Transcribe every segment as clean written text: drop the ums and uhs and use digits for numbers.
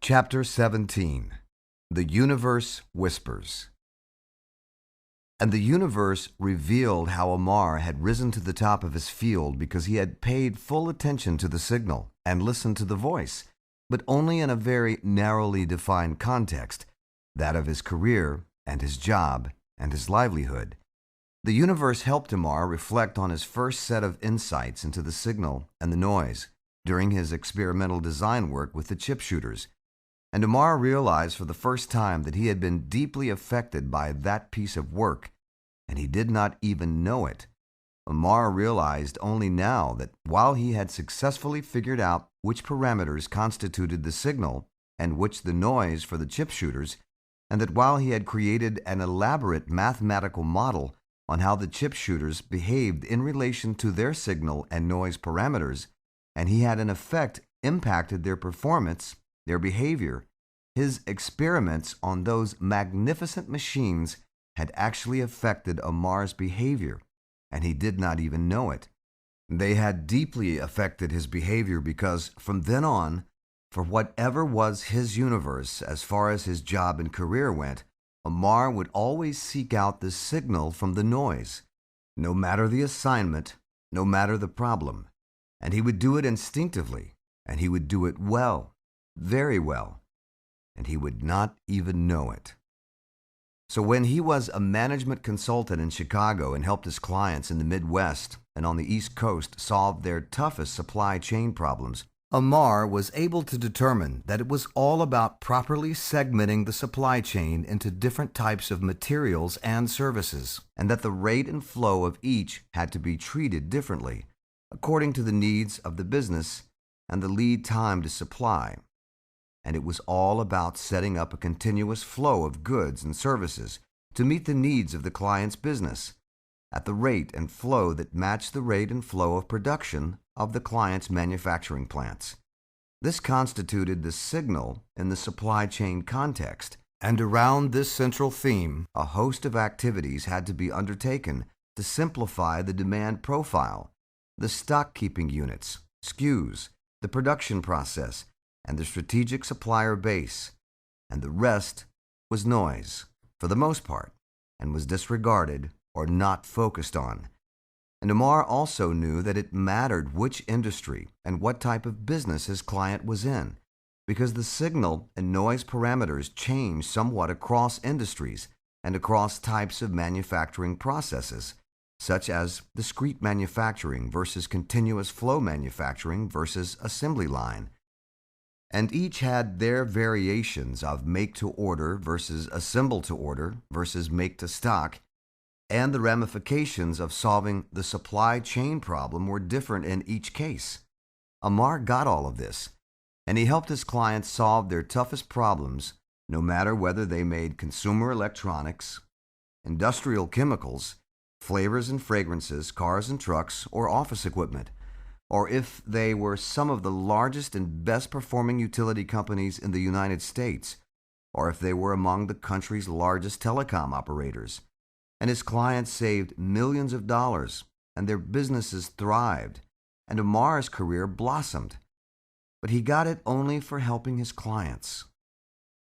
Chapter 17. The Universe Whispers. And the universe revealed how Amar had risen to the top of his field because he had paid full attention to the signal and listened to the voice, but only in a very narrowly defined context, that of his career and his job and his livelihood. The universe helped Amar reflect on his first set of insights into the signal and the noise during his experimental design work with the chip shooters. And Amar realized for the first time that he had been deeply affected by that piece of work, and he did not even know it. Amar realized only now that while he had successfully figured out which parameters constituted the signal and which the noise for the chip shooters, and that while he had created an elaborate mathematical model on how the chip shooters behaved in relation to their signal and noise parameters, and he had in effect impacted their performance, their behavior, his experiments on those magnificent machines had actually affected Amar's behavior, and he did not even know it. They had deeply affected his behavior because, from then on, for whatever was his universe as far as his job and career went, Amar would always seek out the signal from the noise, no matter the assignment, no matter the problem, and he would do it instinctively, and he would do it well, very well, and he would not even know it. So when he was a management consultant in Chicago and helped his clients in the Midwest and on the East Coast solve their toughest supply chain problems, Amar was able to determine that it was all about properly segmenting the supply chain into different types of materials and services, and that the rate and flow of each had to be treated differently, according to the needs of the business and the lead time to supply. And it was all about setting up a continuous flow of goods and services to meet the needs of the client's business at the rate and flow that matched the rate and flow of production of the client's manufacturing plants. This constituted the signal in the supply chain context, and around this central theme, a host of activities had to be undertaken to simplify the demand profile, the stock-keeping units, SKUs, the production process, and the strategic supplier base, and the rest was noise, for the most part, and was disregarded or not focused on. And Amar also knew that it mattered which industry and what type of business his client was in, because the signal and noise parameters changed somewhat across industries and across types of manufacturing processes, such as discrete manufacturing versus continuous flow manufacturing versus assembly line. And each had their variations of make-to-order versus assemble-to-order versus make-to-stock, and the ramifications of solving the supply chain problem were different in each case. Amar got all of this, and he helped his clients solve their toughest problems, no matter whether they made consumer electronics, industrial chemicals, flavors and fragrances, cars and trucks, or office equipment, or if they were some of the largest and best-performing utility companies in the United States, or if they were among the country's largest telecom operators. And his clients saved millions of dollars, and their businesses thrived, and Amar's career blossomed. But he got it only for helping his clients,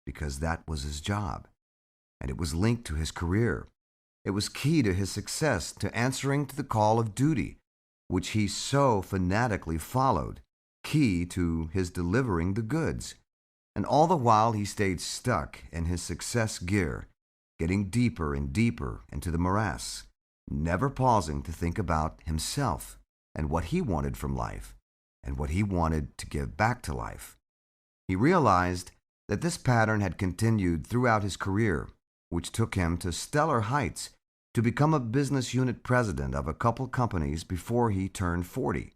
because that was his job, and it was linked to his career. It was key to his success, to answering to the call of duty, which he so fanatically followed, key to his delivering the goods. And all the while he stayed stuck in his success gear, getting deeper and deeper into the morass, never pausing to think about himself and what he wanted from life and what he wanted to give back to life. He realized that this pattern had continued throughout his career, which took him to stellar heights, to become a business unit president of a couple companies before he turned 40,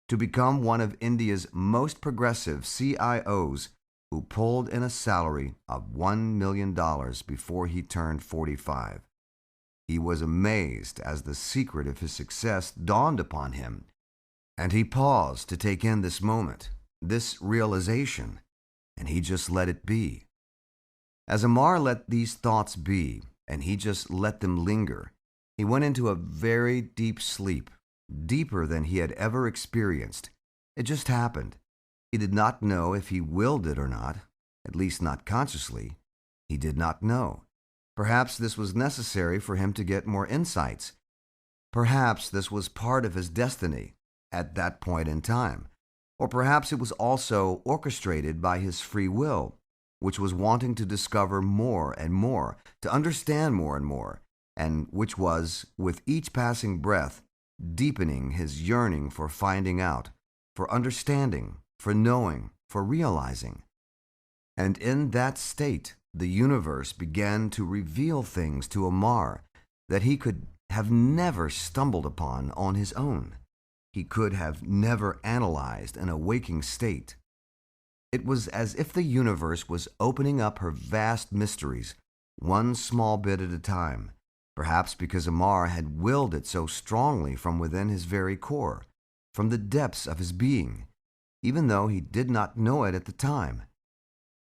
to become one of India's most progressive CIOs who pulled in a salary of $1 million before he turned 45. He was amazed as the secret of his success dawned upon him, and he paused to take in this moment, this realization, and he just let it be. As Amar let these thoughts be, and he just let them linger, he went into a very deep sleep, deeper than he had ever experienced. It just happened. He did not know if he willed it or not, at least not consciously. He did not know. Perhaps this was necessary for him to get more insights. Perhaps this was part of his destiny at that point in time. Or perhaps it was also orchestrated by his free will, which was wanting to discover more and more, to understand more and more, and which was, with each passing breath, deepening his yearning for finding out, for understanding, for knowing, for realizing. And in that state, the universe began to reveal things to Amar that he could have never stumbled upon on his own. He could have never analyzed in a waking state. It was as if the universe was opening up her vast mysteries, one small bit at a time, perhaps because Amar had willed it so strongly from within his very core, from the depths of his being, even though he did not know it at the time.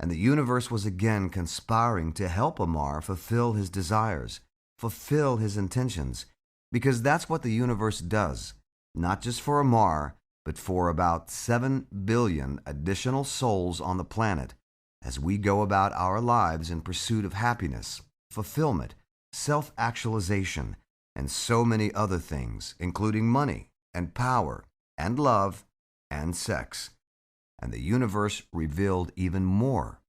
And the universe was again conspiring to help Amar fulfill his desires, fulfill his intentions, because that's what the universe does, not just for Amar, but for about 7 billion additional souls on the planet, as we go about our lives in pursuit of happiness, fulfillment, self-actualization, and so many other things, including money and power and love and sex. And the universe revealed even more.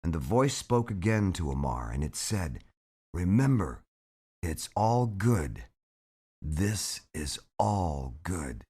And the voice spoke again to Amar, and it said, "Remember, it's all good. This is all good."